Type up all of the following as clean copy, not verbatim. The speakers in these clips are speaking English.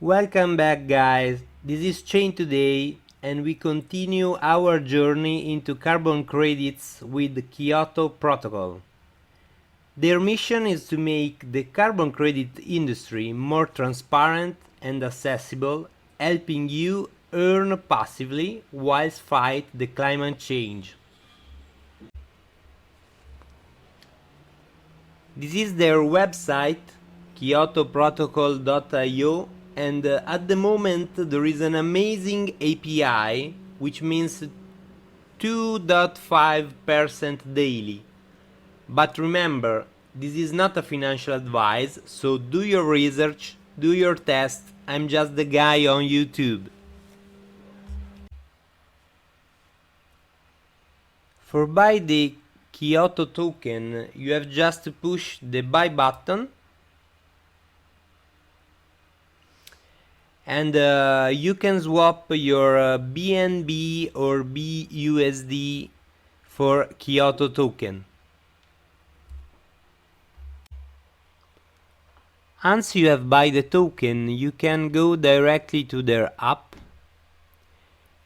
Welcome back, guys. This is Chain today, and we continue our journey into carbon credits with the Kyoto Protocol. Their mission is to make the carbon credit industry more transparent and accessible, helping you earn passively whilst fight the climate change. This is their website, kyotoprotocol.io, and at the moment there is an amazing API, which means 2.5% daily. But remember, this is not a financial advice, so do your research, do your test. I'm just the guy on YouTube. For buy the Kyoto token, you have just to push the buy button, and you can swap your BNB or BUSD for Kyoto token. Once you have buy the token, you can go directly to their app,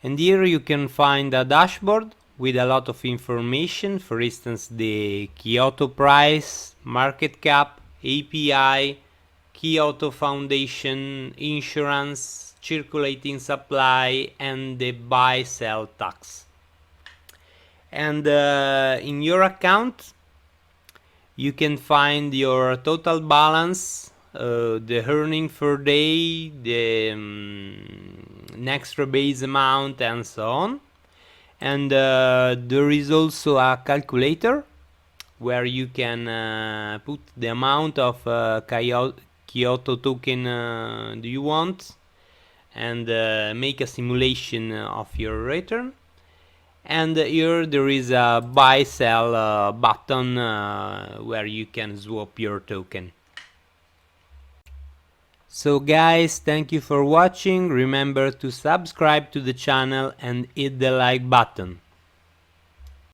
and here you can find a dashboard with a lot of information, for instance the Kyoto price, market cap, API, Kyoto Foundation, insurance, circulating supply, and the buy-sell tax. And in your account you can find your total balance, the earning per day, the next rebase amount, and so on. And there is also a calculator where you can put the amount of Kyoto token do you want, and make a simulation of your return. And here there is a buy sell button where you can swap your token. So guys, thank you for watching. Remember to subscribe to the channel and hit the like button.